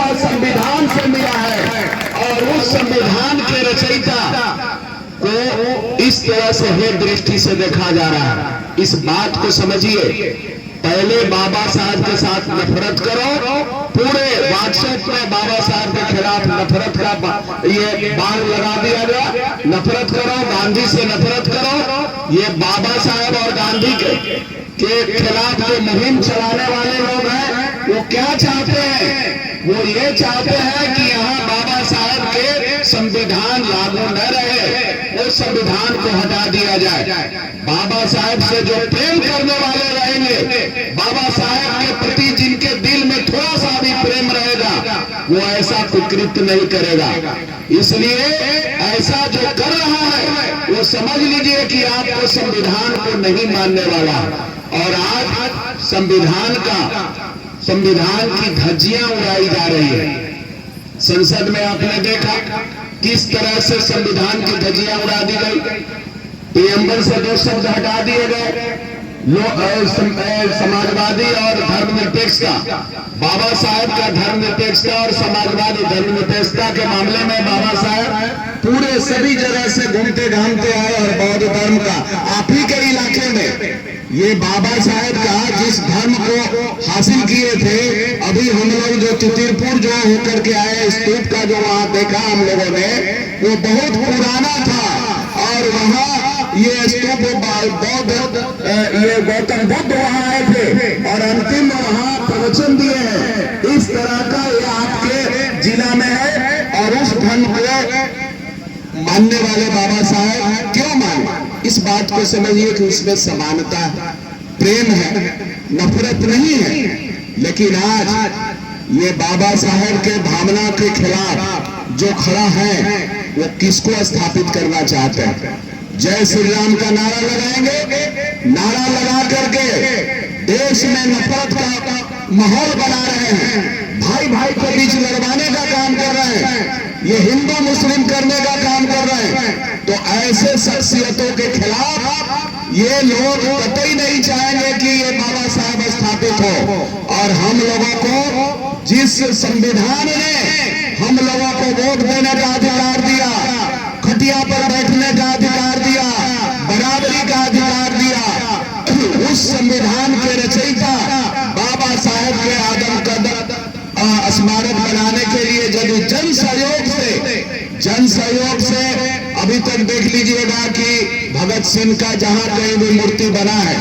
हुआ संविधान से मिला है और उस संविधान के रचयिता को इस तरह से हे दृष्टि से देखा जा रहा है। इस बात को समझिए। पहले बाबा साहब के साथ नफरत करो, पूरे व्हाट्सएप में बाबा साहब के खिलाफ नफरत का ये बाण लगा दिया गया। नफरत करो, गांधी से नफरत करो। ये बाबा साहब और गांधी के खिलाफ जो मुहिम चलाने वाले लोग हैं वो क्या चाहते हैं? वो ये चाहते हैं कि यहाँ बाबा साहब के संविधान लागू न रहे, उस संविधान को हटा दिया जाए। बाबा साहब से जो प्रेम करने वाले रहेंगे, बाबा साहब के प्रति जिनके दिल में थोड़ा सा भी प्रेम रहेगा, वो ऐसा कुकृत्य नहीं करेगा। इसलिए ऐसा जो कर रहा है वो समझ लीजिए कि आपको संविधान को नहीं मानने वाला है। और आज संविधान की धज्जियां उड़ाई जा रही है। संसद में आपने देखा किस तरह से संविधान की धज्जियां उड़ा दी गई। प्रियम्बल से दो शब्द हटा दिए गए, समाजवादी और धर्मनिरपेक्षता। बाबा साहब का धर्मनिरपेक्षता और समाजवादी धर्मनिरपेक्षता के मामले में बाबा साहब पूरे सभी जगह से घूमते घामते आए और बौद्ध धर्म का आप ही के इलाके में ये बाबा साहब का जिस धर्म को हासिल किए थे, अभी हम लोग जो चितिरपुर जो होकर के आए स्तूप का जो वहां देखा हम लोगों ने, वो बहुत पुराना था और वहां ये स्तूप बौद्ध ये गौतम बुद्ध वहां आए थे और अंतिम में वहां प्रवचन दिए हैं। इस तरह का ये आपके जिला में है और उस धर्म को मानने वाले बाबा साहब क्यों माने? इस बात को समझिए कि उसमें समानता है, प्रेम है, नफरत नहीं है। लेकिन आज ये बाबा साहब के भावना के खिलाफ जो खड़ा है वो किसको स्थापित करना चाहते हैं? जय श्री राम का नारा लगाएंगे, नारा लगा करके देश में नफरत का माहौल बना रहे हैं, भाई भाई के बीच लड़वाने का काम कर रहे हैं, ये हिंदू मुस्लिम करने का काम कर रहे हैं। तो ऐसे शख्सियतों के खिलाफ ये लोग कतई नहीं चाहेंगे कि ये बाबा साहब स्थापित हो। और हम लोगों को जिस संविधान ने हम लोगों को वोट देने का अधिकार दिया, खटिया पर बैठने का अधिकार दिया, बराबरी का अधिकार दिया, उस संविधान के रचयिता बाबा साहब के आदम कदम स्मारक बनाने के लिए यदि जन सहयोग से अभी तक देख लीजिएगा कि भगत सिंह का जहां कहीं भी मूर्ति बना है,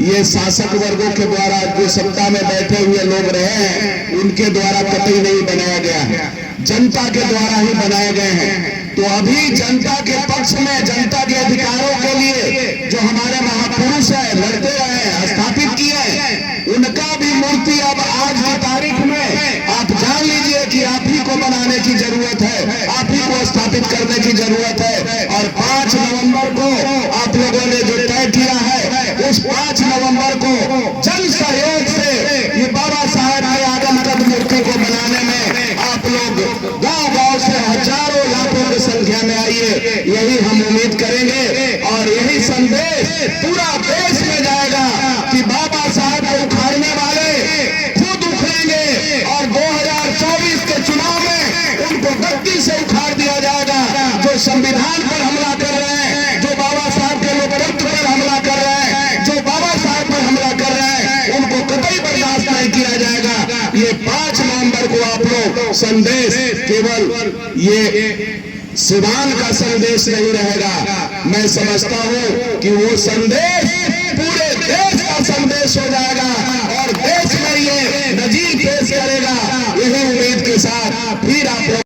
ये शासक वर्गों के द्वारा जो सत्ता में बैठे हुए लोग रहे हैं उनके द्वारा कतई नहीं बनाया गया है, जनता के द्वारा ही बनाए गए हैं। तो अभी जनता के पक्ष में, जनता के अधिकारों के लिए जो हमारे महापुरुष है लड़ते रहे, स्थापित किए, उनका भी मूर्ति अब आज की तारीख में आप जान लीजिए कि आप ही को बनाने की जरूरत है, आप ही को स्थापित करने की जरूरत है। और 5 नवंबर को आप लोगों ने जो तय किया है, उस 5 नवंबर को जन सहयोग से ये बाबा साहब के आदम कद मूर्ति को बनाने में आप लोग गांव-गांव से हजारों लाखों की संख्या में आइए, यही हम उम्मीद करेंगे। और यही संदेश पूरा देश में जाएगा कि बाबा साहब को उखाड़ने वाले खुद उखड़ेंगे और 2024 के चुनाव में उनको गद्दी से उखाड़ दिया जाएगा। जो संविधान पर हमला कर रहे हैं, जो बाबा साहब के लोकतंत्र पर हमला कर रहे हैं, जो बाबा साहब पर हमला कर रहे हैं, उनको कतई बर्दाश्त नहीं किया जाएगा। ये 5 नवंबर को आप लोग संदेश केवल ये सिवान का संदेश नहीं रहेगा, मैं समझता हूं कि वो संदेश पूरे देश का संदेश हो जाएगा और देश में ये नजीर पेश करेगा। यही उम्मीद के साथ फिर आप